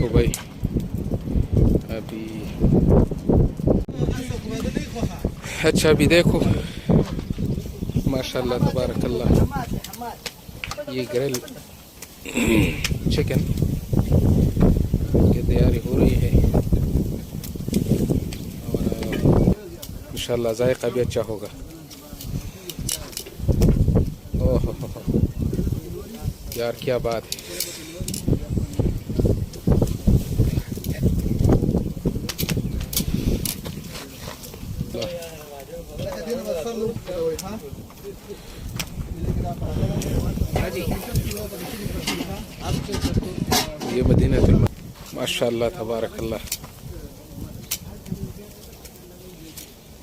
देखो भाई अभी, अच्छा अभी देखो माशाल्लाह तबारकल्लाह, ये ग्रिल चिकन की तैयारी हो रही है और इंशाल्लाह जायका भी अच्छा होगा। ओह यार क्या बात है। ये मदीना माशाल्लाह तबारकल्लाह,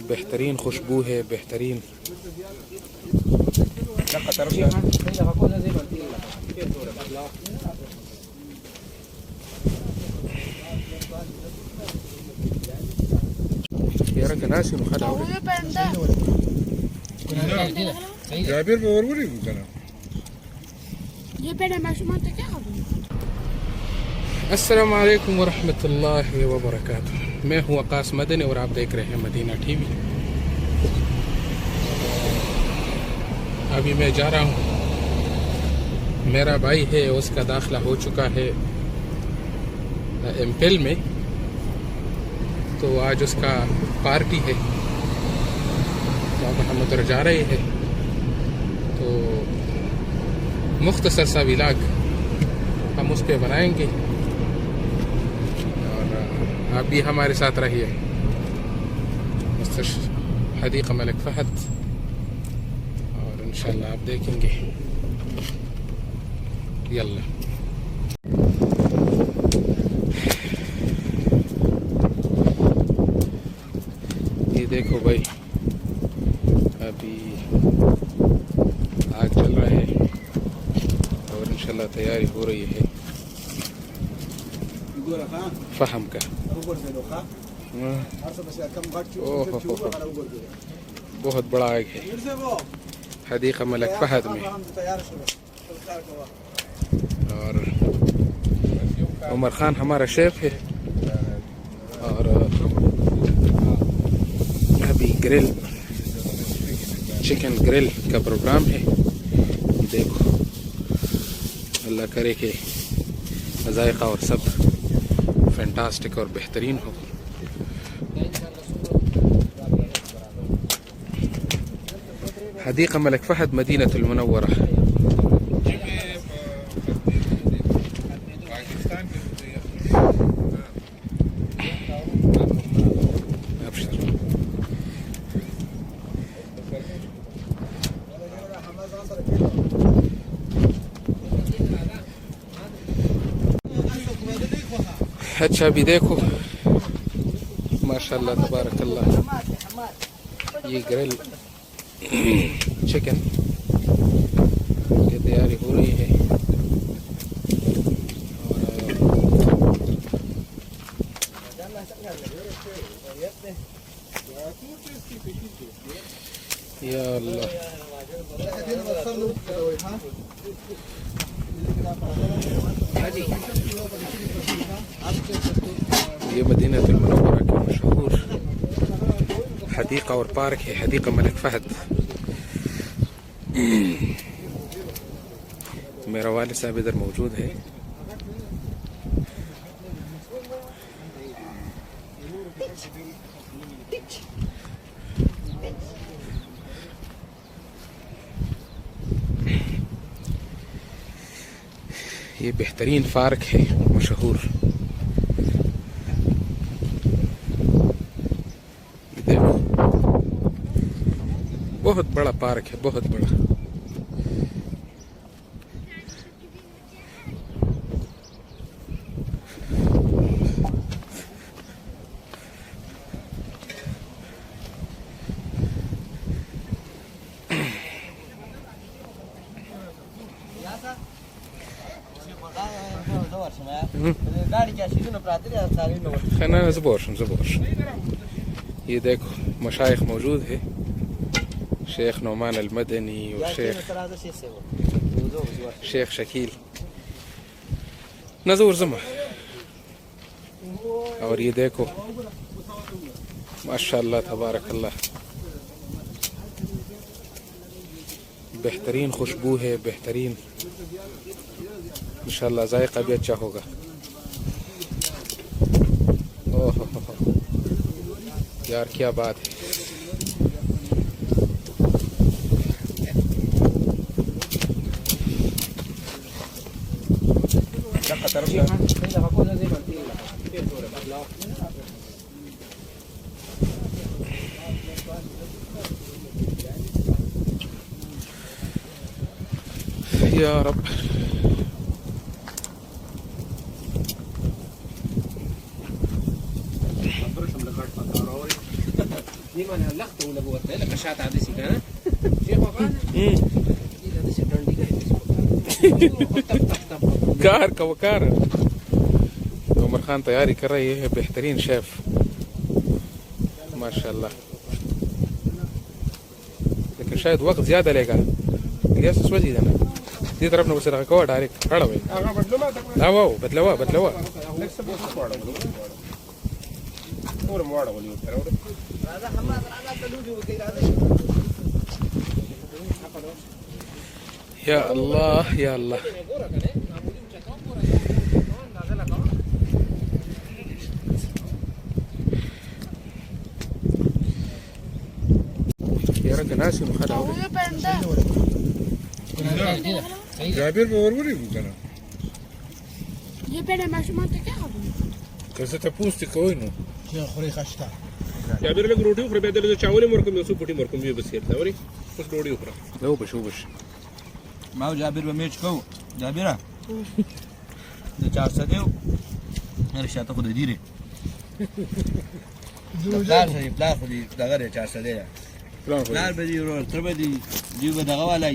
बेहतरीन खुशबू है, बेहतरीन। यार كناسي مخدعة جابر بوروري بكنا ये पेड़ माशूमान तो क्या खबर। अस्सलाम वालेकुम वरहमतुल्लाहि वबरकातुह। मैं हूँ आकाश मदनी और आप देख रहे हैं मदीना टीवी। अभी मैं जा रहा हूँ, मेरा भाई है उसका दाखिला हो चुका है एमपेल में, तो आज उसका पार्टी है, तो अब हम उधर जा रहे हैं। तो मुख्तसर सा व्लॉग हम उस पर बनाएंगे और आप भी हमारे साथ रहिए। हदीक़ा मलिक फ़हद और इंशाल्लाह आप देखेंगे। यल्ला ये देखो भाई अभी आग चल रहा है और इंशाल्लाह तैयारी हो रही है फहम का। ओह बहुत बड़ा आग है हदीक़ा मलिक फ़हद में। और उमर खान हमारा शेफ है और अभी ग्रिल चिकन ग्रिल का प्रोग्राम है। देखो अल्लाह करे कि जायका और सब फैंटास्टिक और बेहतरीन हो। हदीक़ा मलिक फ़हद मदीनतुल मुनव्वरा। अच्छा अभी देखो माशाल्लाह तबारकल्लाह, ये ग्रिल चिकन की तैयारी हो रही है और या अल्लाह ये मदीनतुल मुनव्वरा की मशहूर हदीक़ा और पार्क है हदीक़ा मलिक फ़हद। मेरा वालिद साहब इधर मौजूद है। ये बेहतरीन पार्क है मशहूर। देखो बहुत बड़ा पार्क है, बहुत बड़ा। خلنا زبورشم ये देखो मशाइख मौजूद है, शेख नौमान अलमदनी और शेख शकील नज़ूर जमा। और ये देखो माशाल्लाह तबारक अल्लाह, बेहतरीन खुशबू है, बेहतरीन। इंशाल्लाह जायका भी अच्छा होगा। ओह यार क्या बात है। या रब कार का वकार। उमर खान तैयारी कर रही है, बेहतरीन शेफ माशाल्लाह। लेकिन शायद वक्त ज्यादा लेगा। गैस वजह है ना دي ضربنا بس الغكوة دايركت حلوة. لا واو بدلوها. يا الله يا الله. يا رجل ناسي مخدع. جابر بوروري وكنا ये पहले माशूमात क्या हो कैसे تپوس کوي نو چې خوري خشتا جابر له روټي خو به د چاولې مرکم یو څو پټي مرکم یو بس یې دا وري اوس ډوډۍ وخوره. لو بشوبش ما او جابر به میچ کو جابره د 400 دیو رشاته خو د دیره پلار خو دې دغه 400 دی پلار به دی ورو تر به دی به دغه والای